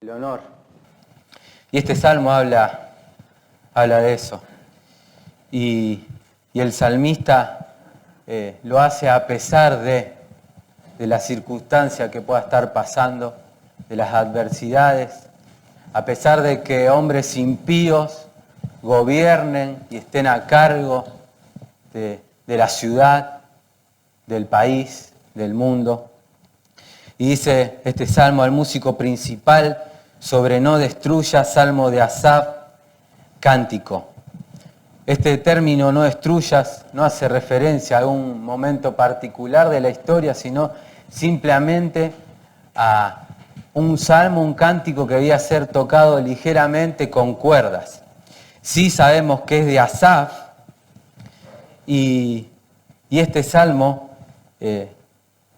el honor. Y este salmo habla de eso. Y el salmista lo hace a pesar de la circunstancia que pueda estar pasando, de las adversidades, a pesar de que hombres impíos gobiernen y estén a cargo de la ciudad, del país, del mundo. Y dice este salmo al músico principal sobre no destruya, salmo de Asaf, cántico. Este término no destruyas no hace referencia a un momento particular de la historia, sino simplemente a un salmo, un cántico que debía ser tocado ligeramente con cuerdas. Sí sabemos que es de Asaf y este salmo,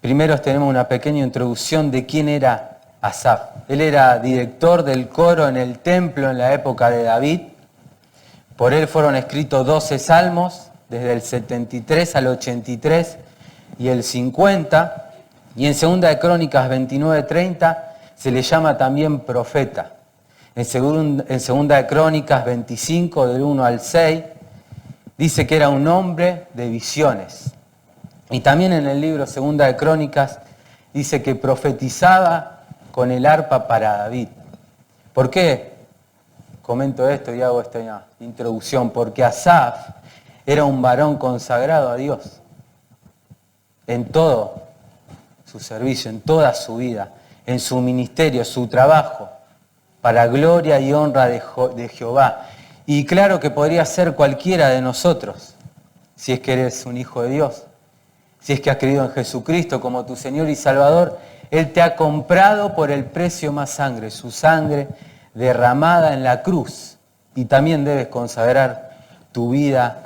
primero tenemos una pequeña introducción de quién era Asaf. Él era director del coro en el templo en la época de David. Por él fueron escritos 12 salmos, desde el 73 al 83 y el 50. Y en 2 de Crónicas 29-30 se le llama también profeta. En 2 de Crónicas 25, del 1 al 6, dice que era un hombre de visiones. Y también en el libro 2 de Crónicas dice que profetizaba con el arpa para David. ¿Por qué comento esto y hago esta introducción? Porque Asaf era un varón consagrado a Dios en todo su servicio, en toda su vida, en su ministerio, su trabajo, para gloria y honra de Jehová. Y claro que podría ser cualquiera de nosotros, si es que eres un hijo de Dios, si es que has creído en Jesucristo como tu Señor y Salvador. Él te ha comprado por el precio más sangre, su sangre derramada en la cruz. Y también debes consagrar tu vida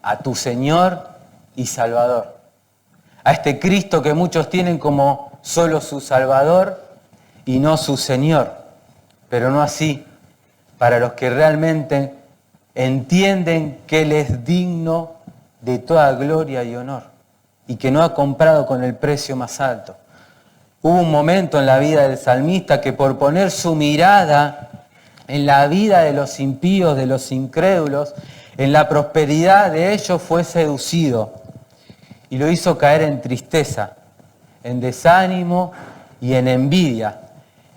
a tu Señor y Salvador. A este Cristo que muchos tienen como solo su Salvador y no su Señor. Pero no así para los que realmente entienden que Él es digno de toda gloria y honor y que no ha comprado con el precio más alto. Hubo un momento en la vida del salmista que por poner su mirada en la vida de los impíos, de los incrédulos, en la prosperidad de ellos, fue seducido y lo hizo caer en tristeza, en desánimo y en envidia.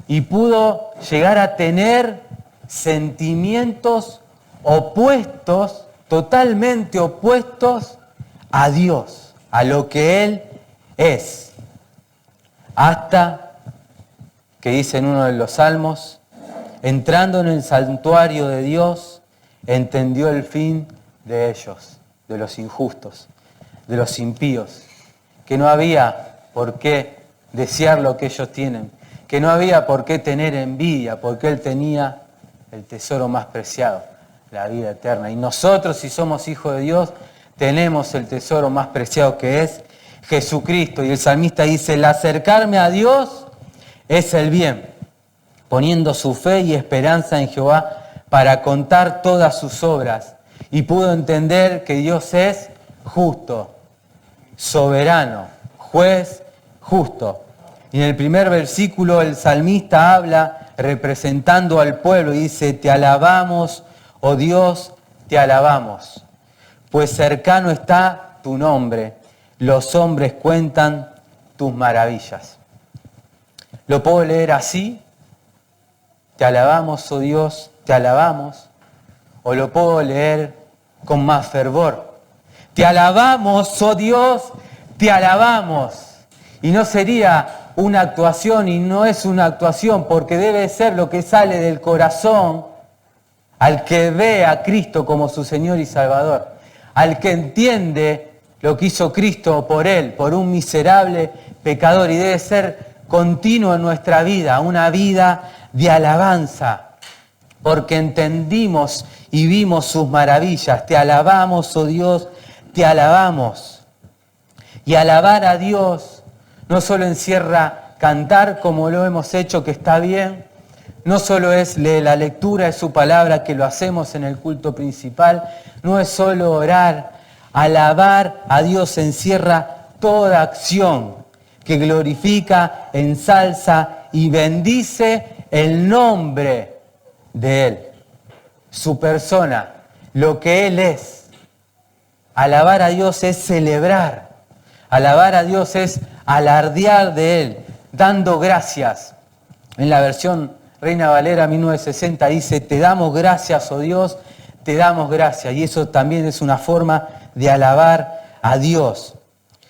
Y pudo llegar a tener sentimientos opuestos, totalmente opuestos a Dios, a lo que Él es. Hasta que dice en uno de los salmos, entrando en el santuario de Dios, entendió el fin de ellos, de los injustos, de los impíos, que no había por qué desear lo que ellos tienen, que no había por qué tener envidia, porque Él tenía el tesoro más preciado, la vida eterna. Y nosotros, si somos hijos de Dios, tenemos el tesoro más preciado, que es Jesucristo. Y el salmista dice, el acercarme a Dios es el bien, poniendo su fe y esperanza en Jehová para contar todas sus obras. Y pudo entender que Dios es justo, soberano, juez justo. Y en el primer versículo el salmista habla representando al pueblo y dice, te alabamos, oh Dios, te alabamos, pues cercano está tu nombre, los hombres cuentan tus maravillas. ¿Lo puedo leer así? Te alabamos, oh Dios, te alabamos. O lo puedo leer con más fervor. Te alabamos, oh Dios, te alabamos. Y no sería una actuación, y no es una actuación, porque debe ser lo que sale del corazón al que ve a Cristo como su Señor y Salvador, al que entiende lo que hizo Cristo por él, por un miserable pecador, y debe ser continuo en nuestra vida, una vida de alabanza, porque entendimos y vimos sus maravillas. Te alabamos, oh Dios, te alabamos. Y alabar a Dios no solo encierra cantar como lo hemos hecho, que está bien, no solo es la lectura de su palabra, que lo hacemos en el culto principal, no es solo orar. Alabar a Dios encierra toda acción que glorifica, ensalza y bendice el nombre de Él, su persona, lo que Él es. Alabar a Dios es celebrar. Alabar a Dios es alardear de Él, dando gracias. En la versión Reina Valera 1960 dice, te damos gracias, oh Dios, te damos gracias. Y eso también es una forma de alabar a Dios.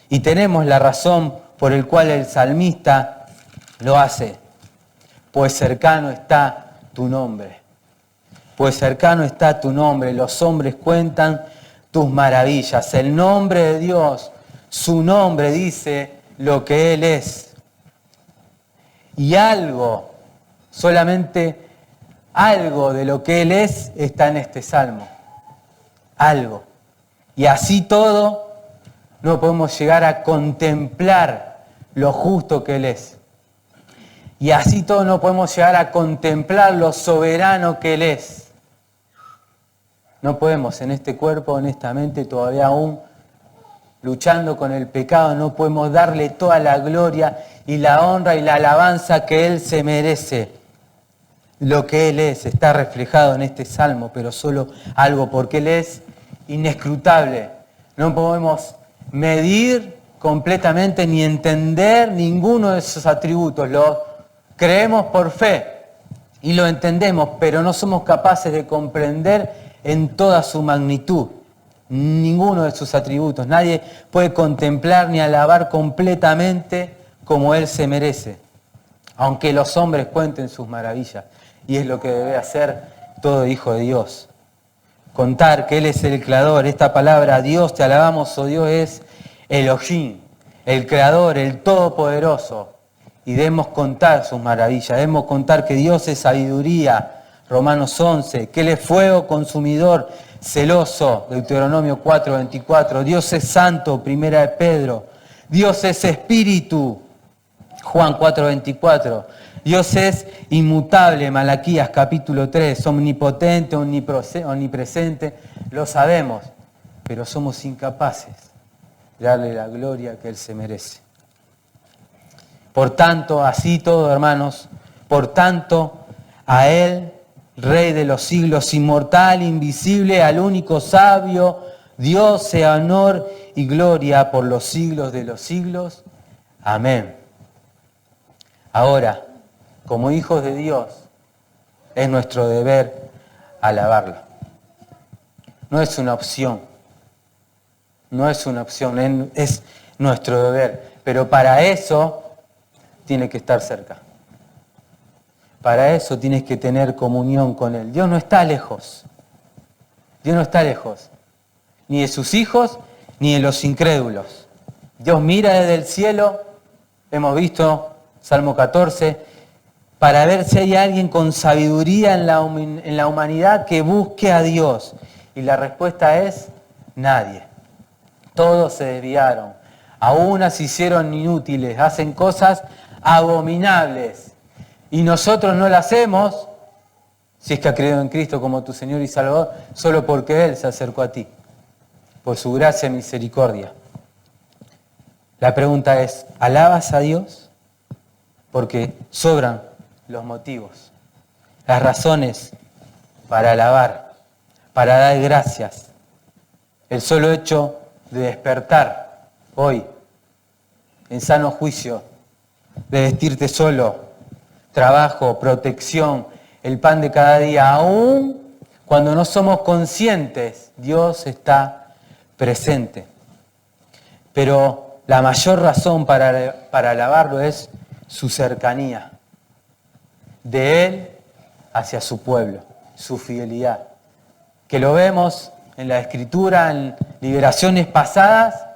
Y tenemos la razón por la cual el salmista lo hace. Pues cercano está tu nombre. Pues cercano está tu nombre. Los hombres cuentan tus maravillas. El nombre de Dios, su nombre dice lo que Él es. Y algo, solamente algo de lo que Él es está en este salmo. Algo. Y así todo, no podemos llegar a contemplar lo justo que Él es. Y así todo no podemos llegar a contemplar lo soberano que Él es. No podemos en este cuerpo, honestamente, todavía aún luchando con el pecado, no podemos darle toda la gloria y la honra y la alabanza que Él se merece. Lo que Él es está reflejado en este salmo, pero solo algo, porque Él es inescrutable. No podemos medir completamente ni entender ninguno de esos atributos. Lo creemos por fe y lo entendemos, pero no somos capaces de comprender en toda su magnitud ninguno de sus atributos. Nadie puede contemplar ni alabar completamente como Él se merece, aunque los hombres cuenten sus maravillas. Y es lo que debe hacer todo hijo de Dios. Contar que Él es el creador. Esta palabra, Dios, te alabamos, oh Dios, es Elohim, el creador, el todopoderoso. Y debemos contar sus maravillas, debemos contar que Dios es sabiduría, Romanos 11, que Él es fuego consumidor, celoso, Deuteronomio 4:24, Dios es santo, Primera de Pedro, Dios es espíritu, Juan 4:24, Dios es inmutable, Malaquías capítulo 3, omnipotente, omnipresente, lo sabemos, pero somos incapaces de darle la gloria que Él se merece. Por tanto, así todo, hermanos, por tanto, a Él, Rey de los siglos, inmortal, invisible, al único sabio, Dios sea honor y gloria por los siglos de los siglos. Amén. Ahora, como hijos de Dios, es nuestro deber alabarlo. No es una opción. No es una opción, es nuestro deber. Pero para eso tiene que estar cerca. Para eso tienes que tener comunión con Él. Dios no está lejos. Dios no está lejos. Ni de sus hijos, ni de los incrédulos. Dios mira desde el cielo, hemos visto Salmo 14, para ver si hay alguien con sabiduría en la humanidad que busque a Dios. Y la respuesta es nadie. Todos se desviaron. Aún se hicieron inútiles, hacen cosas abominables. Y nosotros no las hacemos, si es que has creído en Cristo como tu Señor y Salvador, solo porque Él se acercó a ti, por su gracia y misericordia. La pregunta es, ¿alabas a Dios? Porque sobran los motivos, las razones para alabar, para dar gracias. El solo hecho de despertar hoy en sano juicio, de vestirte solo, trabajo, protección, el pan de cada día, aún cuando no somos conscientes, Dios está presente. Pero la mayor razón para alabarlo es su cercanía, de Él hacia su pueblo, su fidelidad, que lo vemos en la Escritura, en liberaciones pasadas,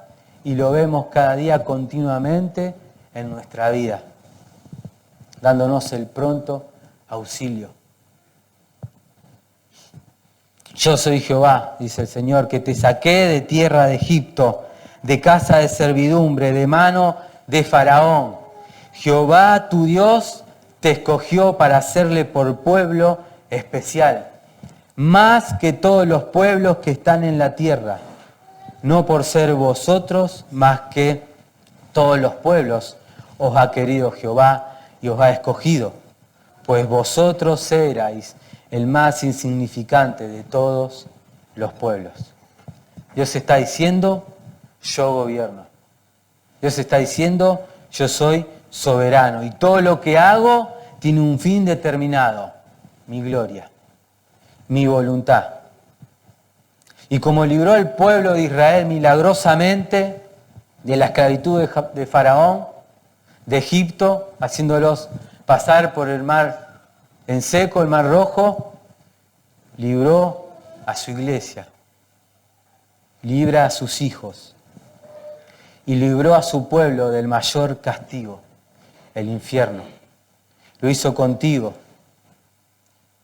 y lo vemos cada día continuamente en nuestra vida, dándonos el pronto auxilio. Yo soy Jehová, dice el Señor, que te saqué de tierra de Egipto, de casa de servidumbre, de mano de Faraón. Jehová tu Dios te escogió para hacerle por pueblo especial, más que todos los pueblos que están en la tierra, no por ser vosotros más que todos los pueblos os ha querido Jehová y os ha escogido, pues vosotros erais el más insignificante de todos los pueblos. Dios está diciendo, yo gobierno. Dios está diciendo, yo soy soberano. Y todo lo que hago tiene un fin determinado. Mi gloria, mi voluntad. Y como libró el pueblo de Israel milagrosamente de la esclavitud de Faraón, de Egipto, haciéndolos pasar por el mar en seco, el mar rojo, libró a su iglesia, libra a sus hijos y libró a su pueblo del mayor castigo, el infierno. Lo hizo contigo,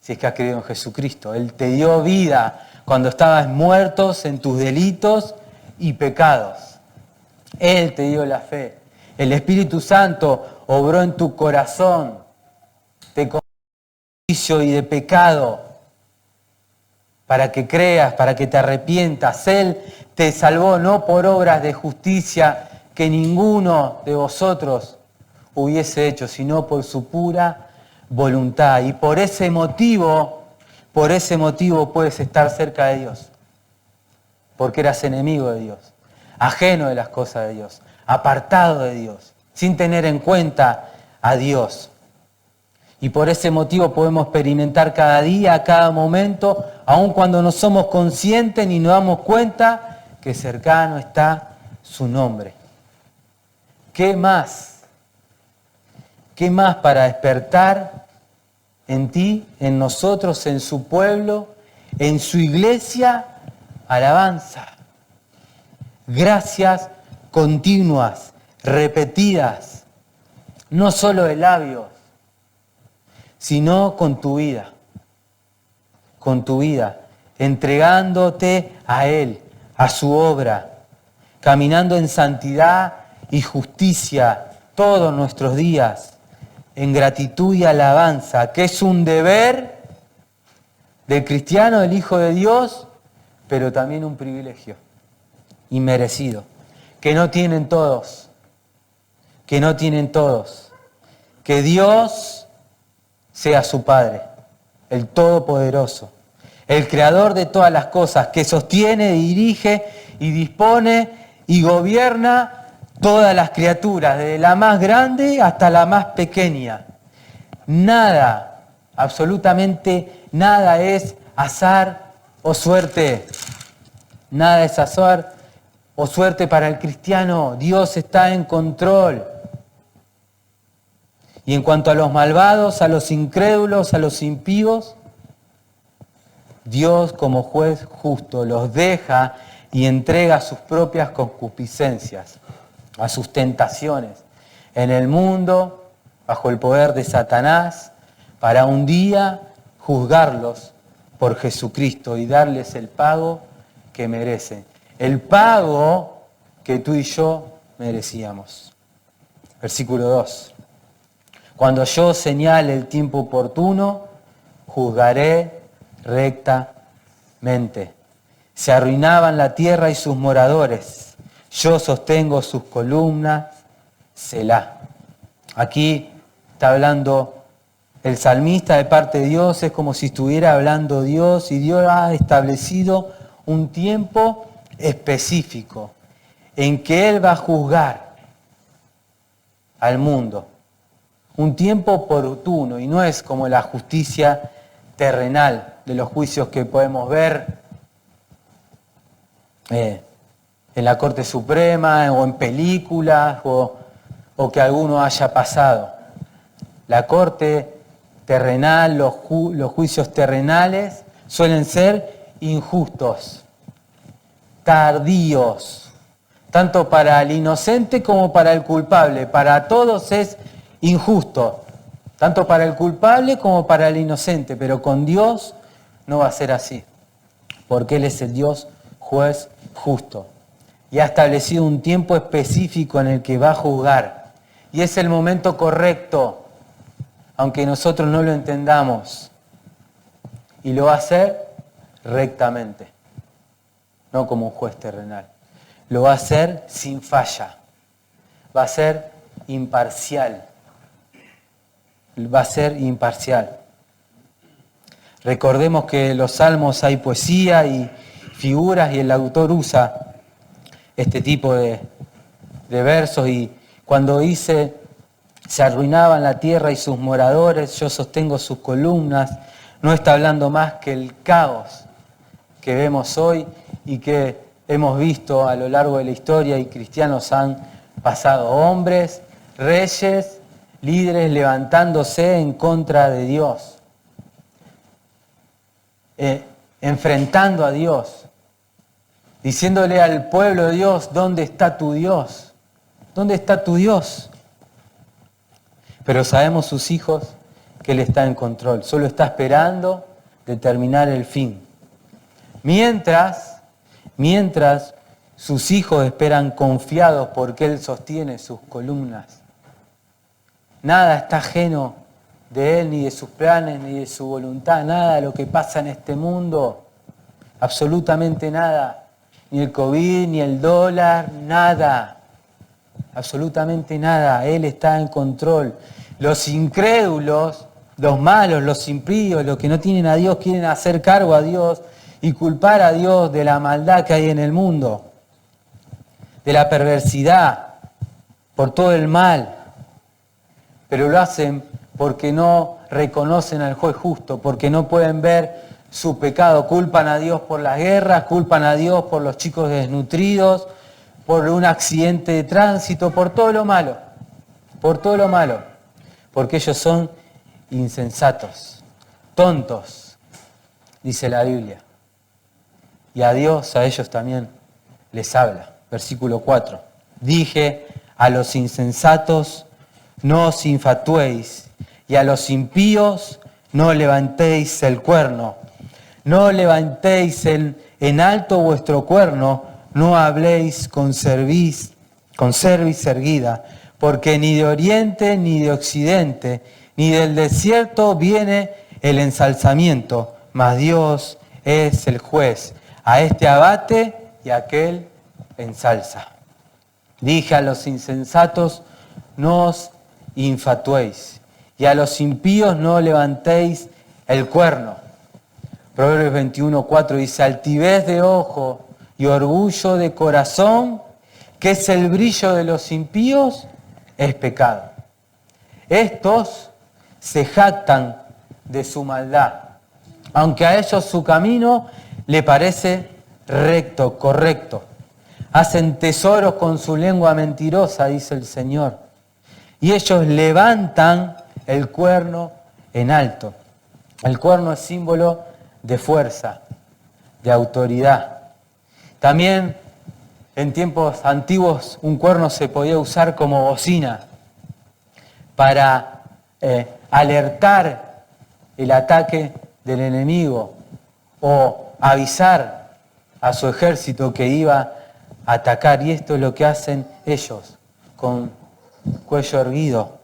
si es que has creído en Jesucristo. Él te dio vida cuando estabas muertos en tus delitos y pecados. Él te dio la fe. El Espíritu Santo obró en tu corazón, te convenció de juicio y de pecado, para que creas, para que te arrepientas. Él te salvó no por obras de justicia que ninguno de vosotros hubiese hecho, sino por su pura voluntad. Y por ese motivo puedes estar cerca de Dios, porque eras enemigo de Dios, ajeno de las cosas de Dios, apartado de Dios, sin tener en cuenta a Dios. Y por ese motivo podemos experimentar cada día, cada momento, aun cuando no somos conscientes ni nos damos cuenta, que cercano está su nombre. ¿Qué más? ¿Qué más para despertar en ti, en nosotros, en su pueblo, en su iglesia? Alabanza. Gracias continuas, repetidas, no solo de labios, sino con tu vida, entregándote a Él, a su obra, caminando en santidad y justicia todos nuestros días, en gratitud y alabanza, que es un deber del cristiano, del Hijo de Dios, pero también un privilegio inmerecido, que no tienen todos, que Dios sea su Padre, el Todopoderoso, el Creador de todas las cosas, que sostiene, dirige y dispone y gobierna todas las criaturas, desde la más grande hasta la más pequeña. Nada, absolutamente nada es azar o suerte. Nada es azar o suerte para el cristiano. Dios está en control. Y en cuanto a los malvados, a los incrédulos, a los impíos, Dios como juez justo los deja y entrega a sus propias concupiscencias, a sus tentaciones en el mundo, bajo el poder de Satanás, para un día juzgarlos por Jesucristo y darles el pago que merecen. El pago que tú y yo merecíamos. Versículo 2. Cuando yo señale el tiempo oportuno, juzgaré rectamente. Se arruinaban la tierra y sus moradores. Yo sostengo sus columnas, Selah. Aquí está hablando el salmista de parte de Dios, es como si estuviera hablando Dios, y Dios ha establecido un tiempo específico en que Él va a juzgar al mundo. Un tiempo oportuno, y no es como la justicia terrenal de los juicios que podemos ver en la Corte Suprema o en películas o que alguno haya pasado. La Corte terrenal, los juicios terrenales suelen ser injustos, tardíos, tanto para el inocente como para el culpable. Para todos es injusto, tanto para el culpable como para el inocente, pero con Dios no va a ser así, porque Él es el Dios juez justo y ha establecido un tiempo específico en el que va a juzgar, y es el momento correcto, aunque nosotros no lo entendamos, y lo va a hacer rectamente, no como un juez terrenal, lo va a hacer sin falla, va a ser imparcial. va a ser imparcial. Recordemos que en los salmos hay poesía y figuras y el autor usa este tipo de versos, y cuando dice: se arruinaban la tierra y sus moradores, yo sostengo sus columnas, no está hablando más que el caos que vemos hoy y que hemos visto a lo largo de la historia, y cristianos han pasado, hombres, reyes, líderes levantándose en contra de Dios, enfrentando a Dios, diciéndole al pueblo de Dios: ¿dónde está tu Dios? ¿Dónde está tu Dios? Pero sabemos sus hijos que Él está en control, solo está esperando determinar el fin. Mientras sus hijos esperan confiados porque Él sostiene sus columnas. Nada está ajeno de Él, ni de sus planes, ni de su voluntad, nada de lo que pasa en este mundo, absolutamente nada, ni el COVID, ni el dólar, nada, absolutamente nada. Él está en control. Los incrédulos, los malos, los impíos, los que no tienen a Dios, quieren hacer cargo a Dios y culpar a Dios de la maldad que hay en el mundo, de la perversidad, por todo el mal, pero lo hacen porque no reconocen al juez justo, porque no pueden ver su pecado. Culpan a Dios por las guerras, culpan a Dios por los chicos desnutridos, por un accidente de tránsito, por todo lo malo, porque ellos son insensatos, tontos, dice la Biblia. Y a Dios, a ellos también les habla. Versículo 4. Dije a los insensatos: no os infatuéis, y a los impíos: no levantéis el cuerno. No levantéis en alto vuestro cuerno, no habléis con cerviz erguida, porque ni de oriente ni de occidente, ni del desierto viene el ensalzamiento, mas Dios es el juez. A este abate y a aquel ensalza. Dije a los insensatos: no os infatuéis, y a los impíos: no levantéis el cuerno. Proverbios 21:4 dice: altivez de ojo y orgullo de corazón, que es el brillo de los impíos, es pecado. Estos se jactan de su maldad, aunque a ellos su camino le parece recto, correcto. Hacen tesoros con su lengua mentirosa, dice el Señor. Y ellos levantan el cuerno en alto. El cuerno es símbolo de fuerza, de autoridad. También en tiempos antiguos un cuerno se podía usar como bocina para alertar el ataque del enemigo o avisar a su ejército que iba a atacar. Y esto es lo que hacen ellos con cuello erguido.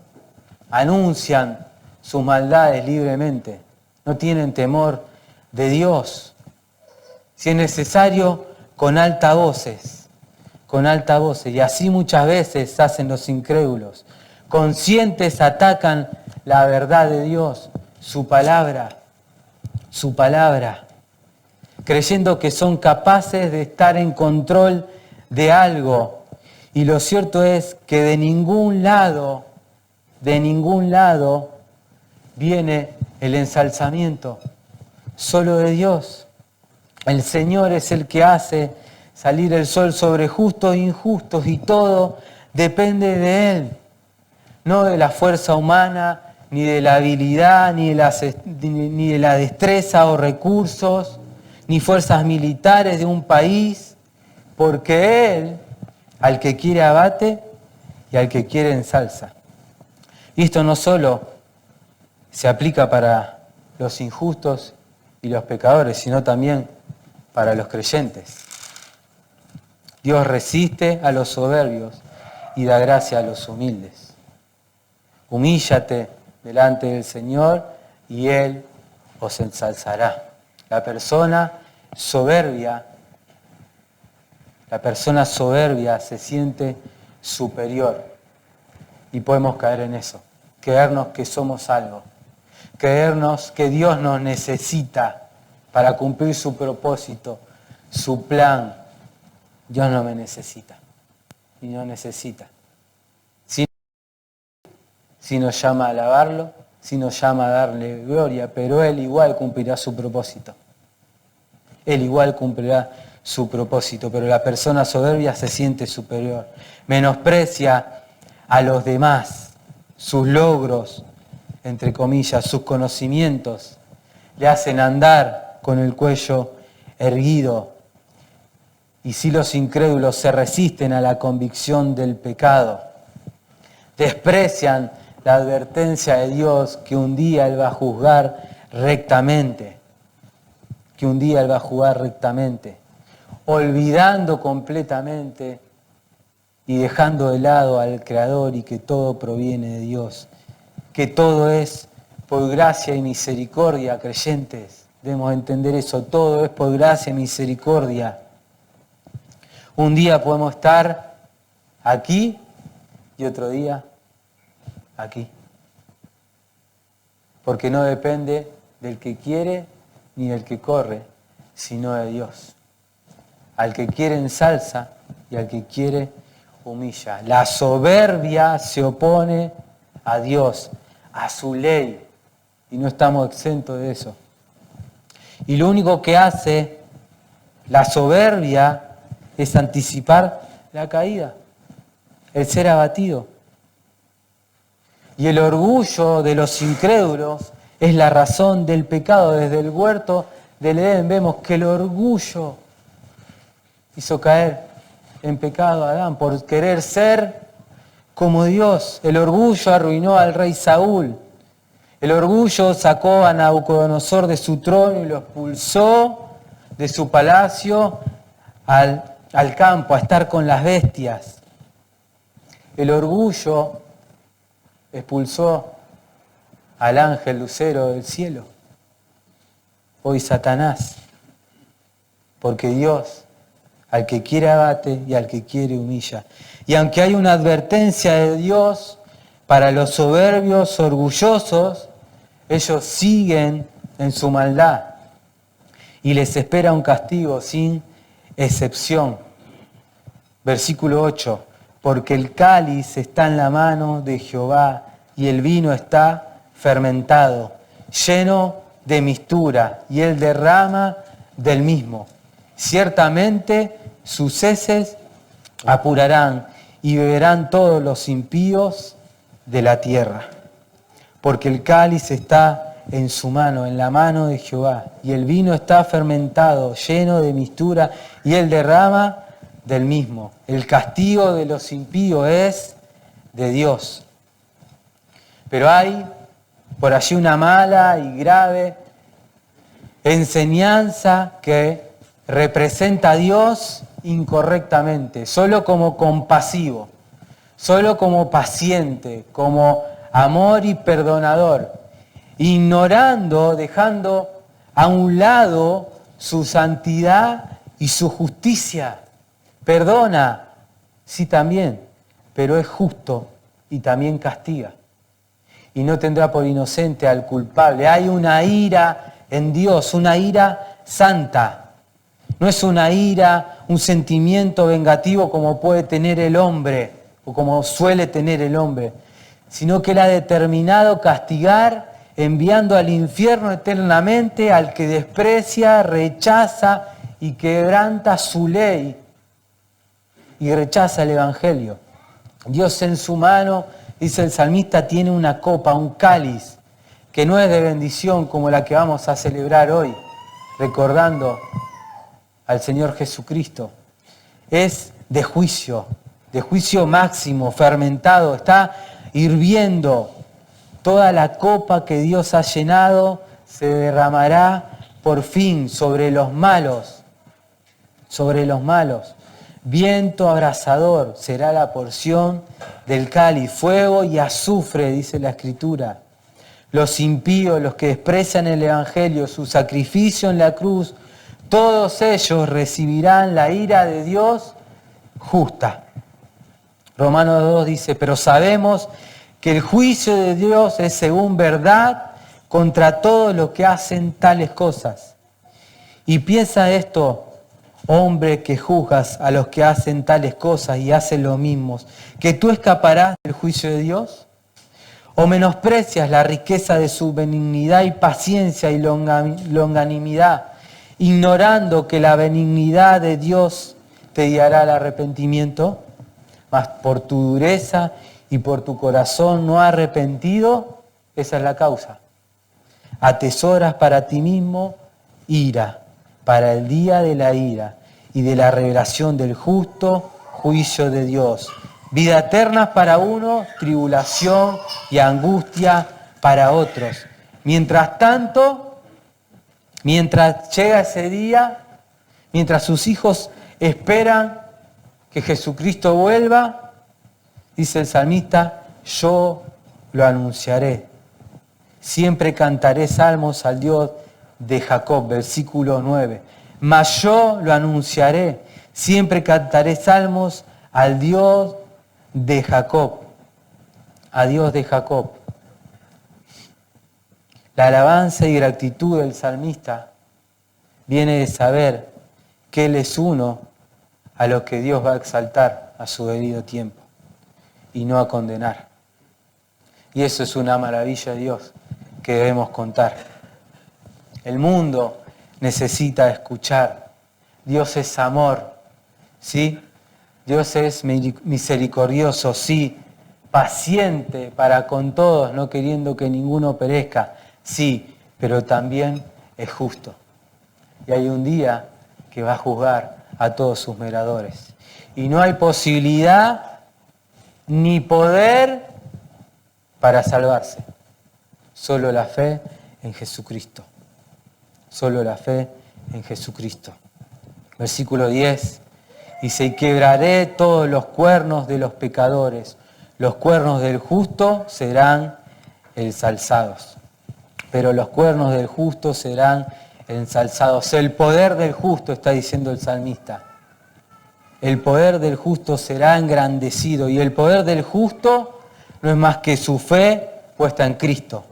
Anuncian sus maldades libremente. No tienen temor de Dios. Si es necesario, con altavoces. Y así muchas veces hacen los incrédulos. Conscientes atacan la verdad de Dios, su palabra, creyendo que son capaces de estar en control de algo. Y lo cierto es que de ningún lado viene el ensalzamiento, solo de Dios. El Señor es el que hace salir el sol sobre justos e injustos, y todo depende de Él, no de la fuerza humana, ni de la habilidad, ni de la destreza o recursos, ni fuerzas militares de un país, porque Él, al que quiere abate y al que quiere ensalza. Y esto no solo se aplica para los injustos y los pecadores, sino también para los creyentes. Dios resiste a los soberbios y da gracia a los humildes. Humíllate delante del Señor y Él os ensalzará. La persona soberbia se siente superior, y podemos caer en eso. creernos que somos algo, creernos que Dios nos necesita para cumplir su propósito, su plan. Dios no me necesita y no necesita. Si nos llama a alabarlo, si nos llama a darle gloria, pero Él igual cumplirá su propósito. Él igual cumplirá su propósito, pero la persona soberbia se siente superior, menosprecia a los demás, sus logros, entre comillas, sus conocimientos, le hacen andar con el cuello erguido. Y si los incrédulos se resisten a la convicción del pecado, desprecian la advertencia de Dios que un día Él va a juzgar rectamente, olvidando completamente y dejando de lado al Creador y que todo proviene de Dios, que todo es por gracia y misericordia, creyentes. Debemos entender eso, todo es por gracia y misericordia. Un día podemos estar aquí y otro día aquí. Porque no depende del que quiere ni del que corre, sino de Dios. Al que quiere ensalza y al que quiere humilla. La soberbia se opone a Dios, a su ley, y no estamos exentos de eso. Y lo único que hace la soberbia es anticipar la caída, el ser abatido. Y el orgullo de los incrédulos es la razón del pecado. Desde el huerto del Edén vemos que el orgullo hizo caer en pecado a Adán por querer ser como Dios. El orgullo arruinó al rey Saúl. El orgullo sacó a Nabucodonosor de su trono y lo expulsó de su palacio al campo, a estar con las bestias. El orgullo expulsó al ángel lucero del cielo. Hoy Satanás, porque Dios al que quiere abate y al que quiere humilla. Y aunque hay una advertencia de Dios para los soberbios, orgullosos, ellos siguen en su maldad y les espera un castigo sin excepción. Versículo 8. Porque el cáliz está en la mano de Jehová y el vino está fermentado, lleno de mistura, y él derrama del mismo. Ciertamente sus heces apurarán y beberán todos los impíos de la tierra. Porque el cáliz está en su mano, en la mano de Jehová, y el vino está fermentado, lleno de mistura, y él derrama del mismo. El castigo de los impíos es de Dios. Pero hay por allí una mala y grave enseñanza que representa a Dios incorrectamente, solo como compasivo, solo como paciente, como amor y perdonador, ignorando, dejando a un lado su santidad y su justicia. Perdona, sí también, pero es justo y también castiga. Y no tendrá por inocente al culpable. Hay una ira en Dios, una ira santa. No es una ira, un sentimiento vengativo como puede tener el hombre, o como suele tener el hombre, sino que Él ha determinado castigar, enviando al infierno eternamente al que desprecia, rechaza y quebranta su ley y rechaza el Evangelio. Dios en su mano, dice el salmista, tiene una copa, un cáliz, que no es de bendición como la que vamos a celebrar hoy, recordando al Señor Jesucristo. Es de juicio máximo, fermentado, está hirviendo. Toda la copa que Dios ha llenado se derramará por fin sobre los malos, Viento abrasador será la porción del cáliz, fuego y azufre, dice la Escritura. Los impíos, los que desprecian el Evangelio, su sacrificio en la cruz, todos ellos recibirán la ira de Dios justa. Romanos 2 dice, pero sabemos que el juicio de Dios es según verdad contra todos los que hacen tales cosas. Y piensa esto, hombre que juzgas a los que hacen tales cosas y hacen lo mismo, ¿que tú escaparás del juicio de Dios? ¿O menosprecias la riqueza de su benignidad y paciencia y longanimidad, ignorando que la benignidad de Dios te guiará al arrepentimiento? Mas por tu dureza y por tu corazón no arrepentido, esa es la causa. Atesoras para ti mismo ira, para el día de la ira y de la revelación del justo juicio de Dios. Vida eterna para uno, tribulación y angustia para otros. Mientras tanto, mientras llega ese día, mientras sus hijos esperan que Jesucristo vuelva, dice el salmista, yo lo anunciaré. Siempre cantaré salmos al Dios de Jacob, versículo 9. Mas yo lo anunciaré, siempre cantaré salmos al Dios de Jacob, a Dios de Jacob. La alabanza y gratitud del salmista viene de saber que Él es uno a los que Dios va a exaltar a su debido tiempo y no a condenar. Y eso es una maravilla de Dios que debemos contar. El mundo necesita escuchar. Dios es amor, ¿sí? Dios es misericordioso, sí. Paciente para con todos, no queriendo que ninguno perezca, sí, pero también es justo. Y hay un día que va a juzgar a todos sus meradores. Y no hay posibilidad ni poder para salvarse. Solo la fe en Jesucristo. Solo la fe en Jesucristo. Versículo 10. Dice, y quebraré todos los cuernos de los pecadores. Los cuernos del justo serán ensalzados. Pero los cuernos del justo serán ensalzados. El poder del justo, está diciendo el salmista. El poder del justo será engrandecido. Y el poder del justo no es más que su fe puesta en Cristo,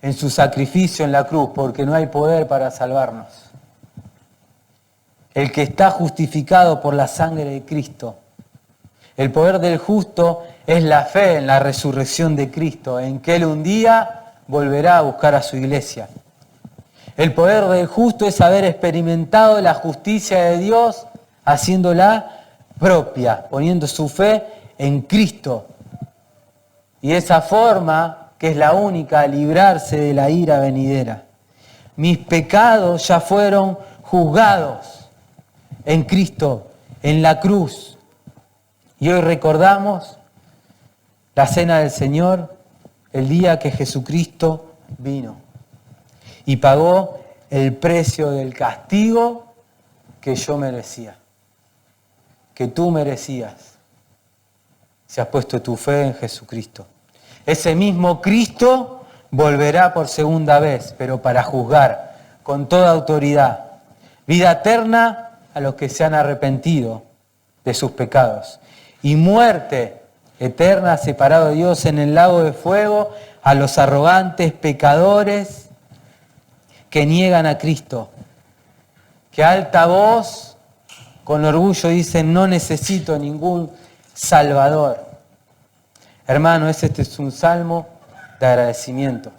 en su sacrificio en la cruz, porque no hay poder para salvarnos. El que está justificado por la sangre de Cristo. El poder del justo es la fe en la resurrección de Cristo, en que Él un día volverá a buscar a su iglesia. El poder del justo es haber experimentado la justicia de Dios, haciéndola propia, poniendo su fe en Cristo. Y esa forma, que es la única, a librarse de la ira venidera. Mis pecados ya fueron juzgados en Cristo, en la cruz. Y hoy recordamos la cena del Señor, el día que Jesucristo vino y pagó el precio del castigo que yo merecía, que tú merecías, si has puesto tu fe en Jesucristo. Ese mismo Cristo volverá por segunda vez, pero para juzgar con toda autoridad. Vida eterna a los que se han arrepentido de sus pecados. Y muerte eterna separado de Dios en el lago de fuego a los arrogantes pecadores que niegan a Cristo. Que a alta voz, con orgullo dicen, no necesito ningún Salvador. Hermano, este es un salmo de agradecimiento.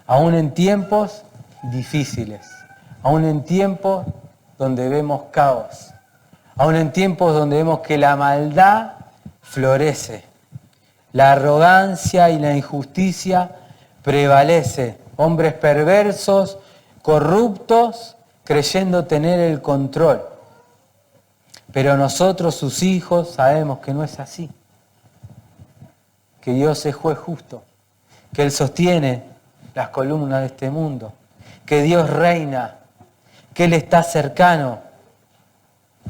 Aún en tiempos difíciles, aún en tiempos donde vemos caos, aún en tiempos donde vemos que la maldad florece, la arrogancia y la injusticia prevalece, hombres perversos, corruptos, creyendo tener el control. Pero nosotros, sus hijos, sabemos que no es así. Que Dios es juez justo, que Él sostiene las columnas de este mundo, que Dios reina, que Él está cercano.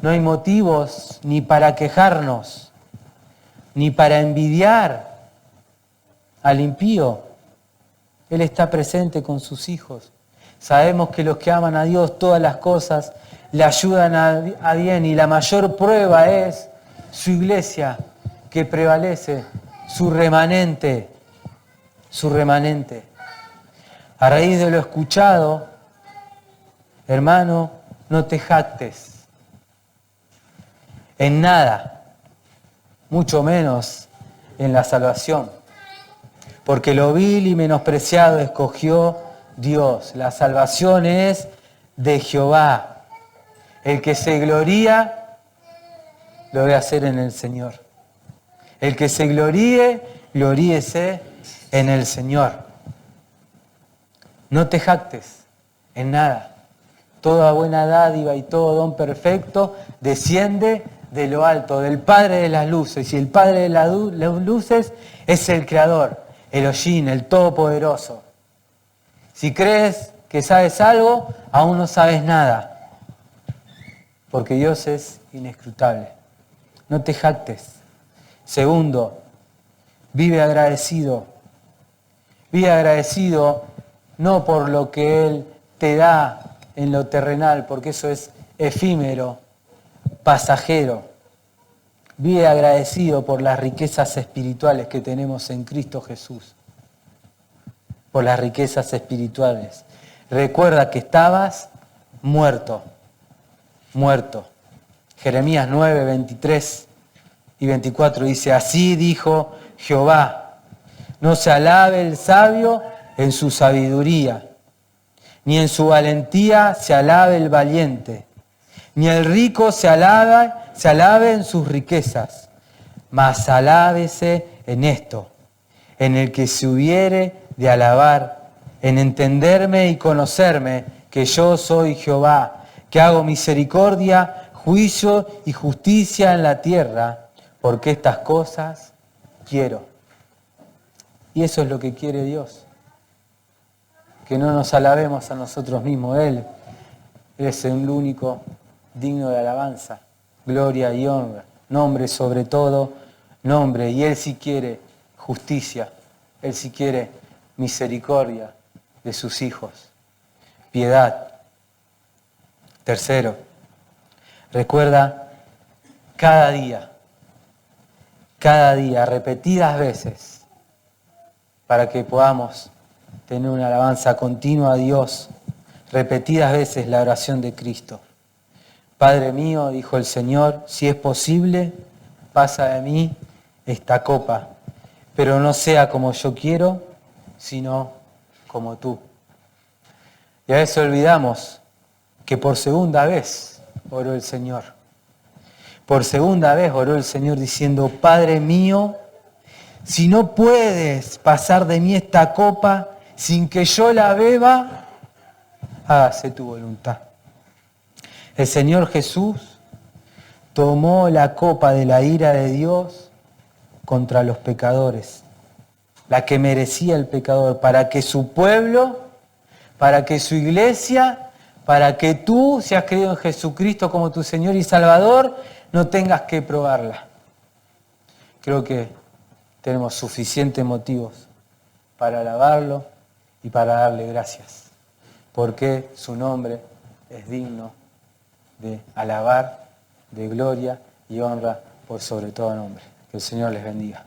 No hay motivos ni para quejarnos, ni para envidiar al impío. Él está presente con sus hijos. Sabemos que los que aman a Dios, todas las cosas le ayudan a bien, y la mayor prueba es su iglesia, que prevalece su remanente, su remanente. A raíz de lo escuchado, hermano, no te jactes en nada, mucho menos en la salvación. Porque lo vil y menospreciado escogió Dios. La salvación es de Jehová. El que se gloría, lo voy a hacer en el Señor. El que se gloríe, gloríese en el Señor. No te jactes en nada. Toda buena dádiva y todo don perfecto desciende de lo alto, del Padre de las luces. Y el Padre de las luces es el Creador, Elohim, el Todopoderoso. Si crees que sabes algo, aún no sabes nada. Porque Dios es inescrutable. No te jactes. Segundo, vive agradecido. Vive agradecido no por lo que Él te da en lo terrenal, porque eso es efímero, pasajero. Vive agradecido por las riquezas espirituales que tenemos en Cristo Jesús. Por las riquezas espirituales. Recuerda que estabas muerto. Muerto. Jeremías 9, 23 y 24 dice, así dijo Jehová, no se alabe el sabio en su sabiduría, ni en su valentía se alabe el valiente, ni el rico se alabe en sus riquezas, mas alábese en esto, en el que se hubiere de alabar, en entenderme y conocerme, que yo soy Jehová, que hago misericordia, juicio y justicia en la tierra, porque estas cosas quiero. Y eso es lo que quiere Dios. Que no nos alabemos a nosotros mismos. Él es el único digno de alabanza, gloria y honra. Nombre sobre todo, nombre. Y Él sí quiere justicia. Él sí quiere misericordia de sus hijos. Piedad. Tercero, recuerda cada día, repetidas veces, para que podamos tener una alabanza continua a Dios, repetidas veces la oración de Cristo. Padre mío, dijo el Señor, si es posible, pasa de mí esta copa, pero no sea como yo quiero, sino como tú. Y a veces olvidamos que por segunda vez oró el Señor. Por segunda vez oró el Señor diciendo, Padre mío, si no puedes pasar de mí esta copa sin que yo la beba, hágase tu voluntad. El Señor Jesús tomó la copa de la ira de Dios contra los pecadores, la que merecía el pecador, para que su pueblo, para que su iglesia, para que tú, si has creído en Jesucristo como tu Señor y Salvador, no tengas que probarla. Creo que tenemos suficientes motivos para alabarlo y para darle gracias, porque su nombre es digno de alabar, de gloria y honra por sobre todo nombre. Que el Señor les bendiga.